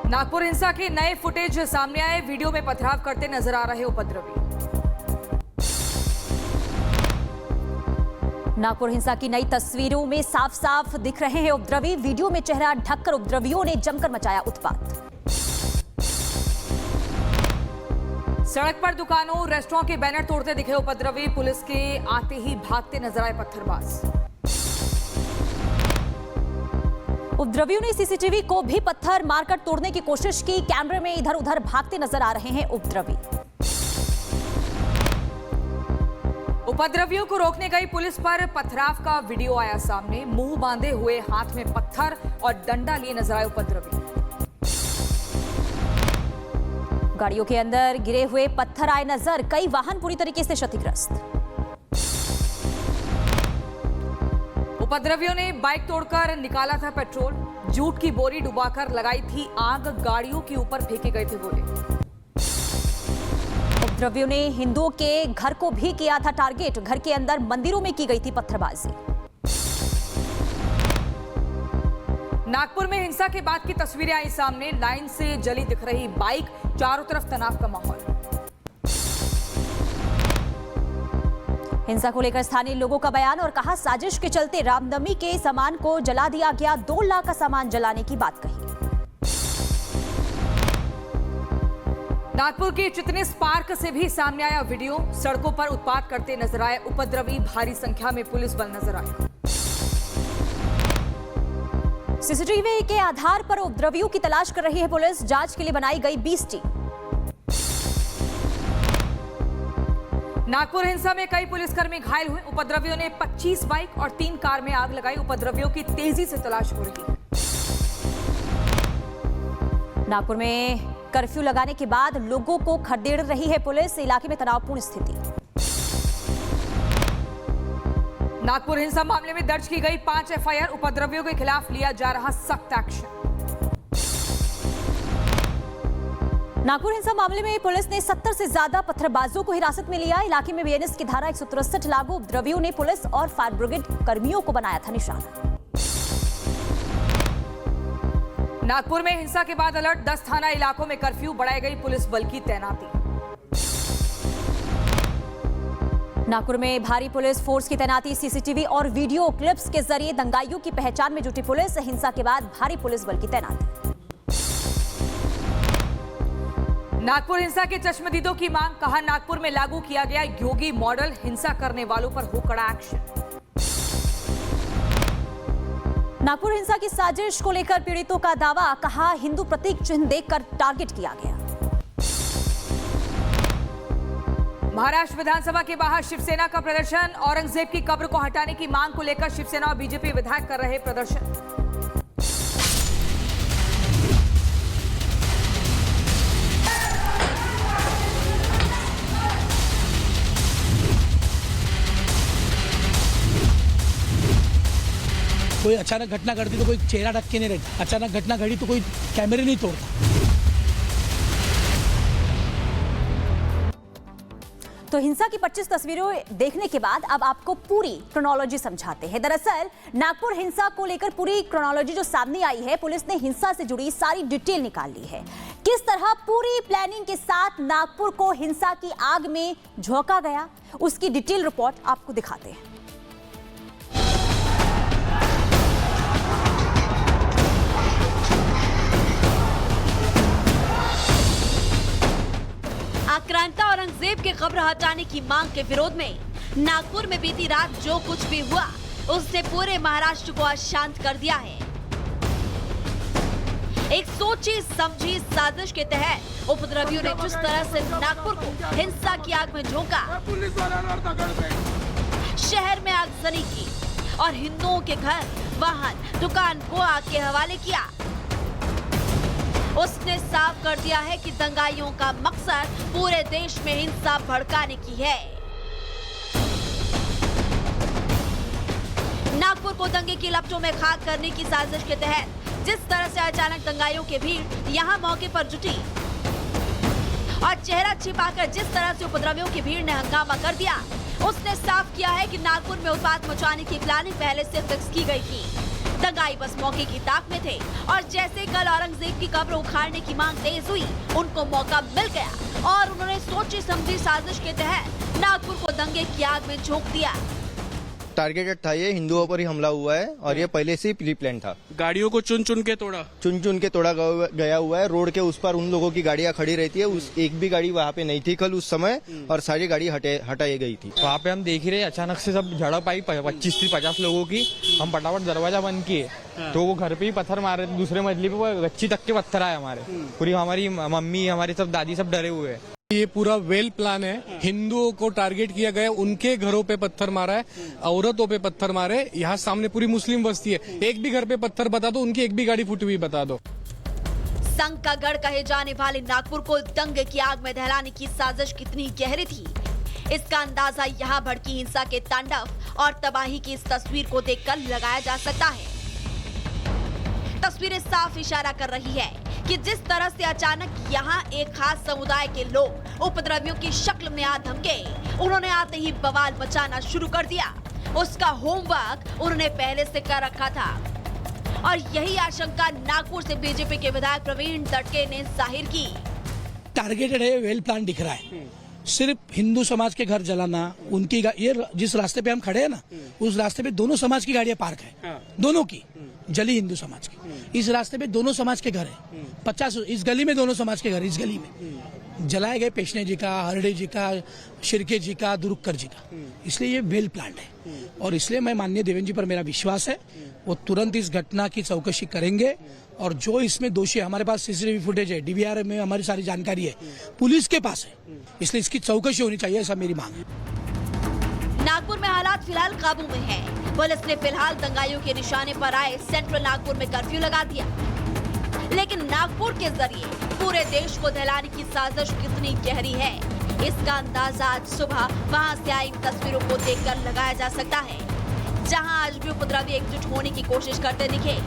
नागपुर हिंसा के नए फुटेज सामने आए। वीडियो में पथराव करते नजर आ रहे उपद्रवी। नागपुर हिंसा की नई तस्वीरों में साफ साफ दिख रहे हैं उपद्रवी। वीडियो में चेहरा ढककर उपद्रवियों ने जमकर मचाया उत्पात। सड़क पर दुकानों, रेस्टोरेंट के बैनर तोड़ते दिखे उपद्रवी। पुलिस के आते ही भागते नजर आए पत्थरबाज। उपद्रवियों ने सीसीटीवी को भी पत्थर मारकर तोड़ने की कोशिश की। कैमरे में इधर उधर भागते नजर आ रहे हैं उपद्रवी। उपद्रवियों को रोकने गई पुलिस पर पथराव का वीडियो आया सामने। मुंह बांधे हुए, हाथ में पत्थर और डंडा लिए नजर आए उपद्रवी। गाड़ियों के अंदर गिरे हुए पत्थर आए नजर। कई वाहन पूरी तरीके से क्षतिग्रस्त। उपद्रवियों ने बाइक तोड़कर निकाला था पेट्रोल। जूट की बोरी डुबाकर लगाई थी आग। गाड़ियों के ऊपर फेंके गए थे गोले। उपद्रवियों ने हिंदुओं के घर को भी किया था टारगेट। घर के अंदर मंदिरों में की गई थी पत्थरबाजी। नागपुर में हिंसा के बाद की तस्वीरें आई सामने। लाइन से जली दिख रही बाइक, चारों तरफ तनाव का माहौल। हिंसा को लेकर स्थानीय लोगों का बयान और कहा, साजिश के चलते रामनवमी के सामान को जला दिया गया। 2 लाख का सामान जलाने की बात कही। नागपुर के चितनेस पार्क से भी सामने आया वीडियो। सड़कों पर उत्पात करते नजर आए उपद्रवी। भारी संख्या में पुलिस बल नजर आया। सीसीटीवी के आधार पर उपद्रवियों की तलाश कर रही है पुलिस। जांच के लिए बनाई गई 20 टीम। नागपुर हिंसा में कई पुलिसकर्मी घायल हुए। उपद्रवियों ने 25 बाइक और 3 कार में आग लगाई। उपद्रवियों की तेजी से तलाश हो रही है। नागपुर में कर्फ्यू लगाने के बाद लोगों को खदेड़ रही है पुलिस। इलाके में तनावपूर्ण स्थिति। नागपुर हिंसा मामले में दर्ज की गई 5 एफआईआर। उपद्रवियों के खिलाफ लिया जा रहा सख्त एक्शन। नागपुर हिंसा मामले में पुलिस ने 70 से ज्यादा पत्थरबाजों को हिरासत में लिया। इलाके में बीएनएस की धारा 163 लागू। उपद्रवियों ने पुलिस और फायर ब्रिगेड कर्मियों को बनाया था निशाना। नागपुर में हिंसा के बाद अलर्ट। 10 थाना इलाकों में कर्फ्यू। बढ़ाई गई पुलिस बल की तैनाती। नागपुर में भारी पुलिस फोर्स की तैनाती। सीसीटीवी और वीडियो क्लिप्स के जरिए दंगाइयों की पहचान में जुटी पुलिस। हिंसा के बाद भारी पुलिस बल की तैनाती। नागपुर हिंसा के चश्मदीदों की मांग। कहा, नागपुर में लागू किया गया योगी मॉडल। हिंसा करने वालों पर हो कड़ा एक्शन। नागपुर हिंसा की साजिश को लेकर पीड़ितों का दावा। कहा, हिंदू प्रतीक चिन्ह देखकर टारगेट किया गया। महाराष्ट्र विधानसभा के बाहर शिवसेना का प्रदर्शन। औरंगजेब की कब्र को हटाने की मांग को लेकर शिवसेना और बीजेपी विधायक कर रहे प्रदर्शन। कोई अचानक घटना घटती तो कोई चेहरा ढक के नहीं रहता। अचानक घटना घटी तो कोई कैमरे नहीं तोड़ता। तो हिंसा की 25 तस्वीरें देखने के बाद अब आपको पूरी क्रोनोलॉजी समझाते हैं। दरअसल नागपुर हिंसा को लेकर पूरी क्रोनोलॉजी जो सामने आई है, पुलिस ने हिंसा से जुड़ी सारी डिटेल निकाल ली है। किस तरह पूरी प्लानिंग के साथ नागपुर को हिंसा की आग में झोंका गया, उसकी डिटेल रिपोर्ट आपको दिखाते हैं। आक्रांता औरंगजेब के कब्र हटाने की मांग के विरोध में नागपुर में बीती रात जो कुछ भी हुआ, उसने पूरे महाराष्ट्र को अशांत कर दिया है। एक सोची समझी साजिश के तहत उपद्रवियों ने जिस तरह से नागपुर को हिंसा की आग में झोंका, शहर में आगजनी की और हिंदुओं के घर, वाहन, दुकान को आग के हवाले किया, उसने साफ कर दिया है कि दंगाइयों का मकसद पूरे देश में हिंसा भड़काने की है। नागपुर को दंगे की लपटों में खाक करने की साजिश के तहत जिस तरह से अचानक दंगाइयों की भीड़ यहां मौके पर जुटी और चेहरा छिपाकर जिस तरह से उपद्रवियों की भीड़ ने हंगामा कर दिया, उसने साफ किया है कि नागपुर में उत्पात मचाने की प्लानिंग पहले से फिक्स की गई थी। दंगाई बस मौके की ताक में थे और जैसे कल औरंगजेब की कब्र उखाड़ने की मांग तेज हुई, उनको मौका मिल गया और उन्होंने सोची समझी साजिश के तहत नागपुर को दंगे की आग में झोंक दिया। टारगेटेड था, ये हिंदुओं पर ही हमला हुआ है और ये पहले से ही प्री प्लान था। गाड़ियों को चुन चुन के तोड़ा गया हुआ है। रोड के उस पर उन लोगों की गाड़ियां खड़ी रहती है, उस एक भी गाड़ी वहाँ पे नहीं थी कल उस समय, और सारी गाड़ी हटाई गई थी। वहाँ पे हम देख ही रहे, अचानक से सब झड़प आई 25 से 50 लोगों की। हम फटाफट दरवाजा बंद किए तो वो घर पे ही पत्थर मार रहे थे, दूसरे मंजिले पे वो गच्ची तक के पत्थर आए हमारे। पूरी हमारी मम्मी, हमारी सब दादी सब डरे हुए हैं। ये पूरा वेल प्लान है। हिंदुओं को टारगेट किया गया, उनके घरों पे पत्थर मारा है, औरतों पे पत्थर मारे। यहाँ सामने पूरी मुस्लिम बस्ती है, एक भी घर पे पत्थर बता दो, उनकी एक भी गाड़ी फूटी हुई बता दो। संघ का गढ़ कहे जाने वाले नागपुर को दंगे की आग में दहलाने की साजिश कितनी गहरी थी, इसका अंदाजा यहाँ भड़की हिंसा के तांडव और तबाही की इस तस्वीर को देखकर लगाया जा सकता है। तस्वीरें साफ इशारा कर रही है कि जिस तरह से अचानक यहाँ एक खास समुदाय के लोग उपद्रवियों की शक्ल में आ धमके, उन्होंने आते ही बवाल मचाना शुरू कर दिया। उसका होमवर्क उन्होंने पहले से कर रखा था और यही आशंका नागपुर से बीजेपी के विधायक प्रवीण दटके ने जाहिर की। टारगेटेड है, वेल प्लान दिख रहा है। सिर्फ हिंदू समाज के घर जलाना, उनकी ये जिस रास्ते पे हम खड़े हैं ना, उस रास्ते पे दोनों समाज की गाड़ियां पार्क है, दोनों की जली हिंदू समाज की। इस रास्ते पे दोनों समाज के घर है, 50 इस गली में दोनों समाज के घर, इस गली में जलाए गए पेशने जी का, हरडे जी का, शिरके जी का, दुरुक्कर जी का। इसलिए ये वेल प्लान है और इसलिए मैं माननीय देवेंद्र जी पर मेरा विश्वास है, वो तुरंत इस घटना की चौकसी करेंगे और जो इसमें दोषी, हमारे पास सीसीटीवी फुटेज है, डीवीआर में हमारी सारी जानकारी है, पुलिस के पास है, इसलिए इसकी चौकसी होनी चाहिए, ऐसा मेरी मांग है। नागपुर में हालात फिलहाल काबू में है। पुलिस ने फिलहाल दंगाइयों के निशाने पर आए सेंट्रल नागपुर में कर्फ्यू लगा दिया, लेकिन नागपुर के जरिए पूरे देश को दहलाने की साजिश कितनी गहरी है, इसका अंदाजा आज सुबह वहां से आई तस्वीरों को देखकर लगाया जा सकता है, जहां आज भी उपद्रवी एकजुट होने की कोशिश करते दिखे।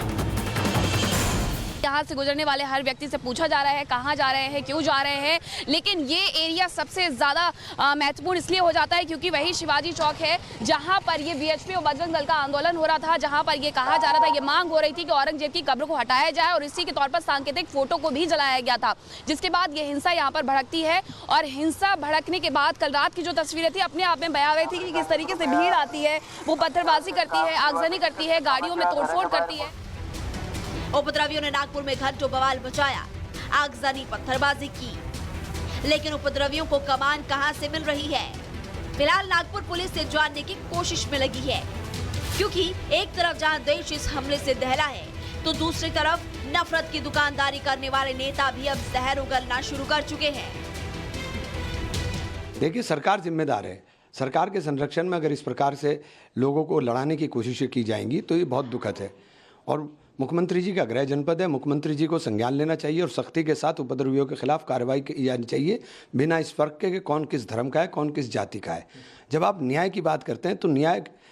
यहाँ से गुजरने वाले हर व्यक्ति से पूछा जा रहा है कहाँ जा रहे हैं, क्यों जा रहे हैं, लेकिन ये एरिया सबसे ज़्यादा महत्वपूर्ण इसलिए हो जाता है क्योंकि वही शिवाजी चौक है जहाँ पर ये वीएचपी और बजरंग दल का आंदोलन हो रहा था, जहाँ पर ये कहा जा रहा था, ये मांग हो रही थी कि औरंगजेब की कब्र को हटाया जाए और इसी के तौर पर सांकेतिक फोटो को भी जलाया गया था, जिसके बाद ये हिंसा यहाँ पर भड़कती है। और हिंसा भड़कने के बाद कल रात की जो तस्वीरें थी अपने आप में भयावह थी कि किस तरीके से भीड़ आती है, वो पत्थरबाजी करती है, आगजनी करती है, गाड़ियों में तोड़फोड़ करती है। उपद्रवियों ने नागपुर में घंटों बवाल मचाया, आगजनी, पत्थरबाजी की, लेकिन उपद्रवियों को कमान कहां से मिल रही है, फिलहाल नागपुर पुलिस से जानने की कोशिश में लगी है, क्योंकि एक तरफ जहां देश इस हमले से दहला है, तो दूसरी तरफ नफरत की दुकानदारी करने वाले नेता भी अब जहर उगलना शुरू कर चुके हैं। देखिए, सरकार जिम्मेदार है। सरकार के संरक्षण में अगर इस प्रकार से लोगों को लड़ाने की कोशिशें की जाएंगी तो ये बहुत दुखद है और मुख्यमंत्री जी का गृह जनपद है, मुख्यमंत्री जी को संज्ञान लेना चाहिए और सख्ती के साथ उपद्रवियों के खिलाफ कार्रवाई की जानी चाहिए, बिना इस फर्क के कि कौन किस धर्म का है, कौन किस जाति का है। जब आप न्याय की बात करते हैं तो न्याय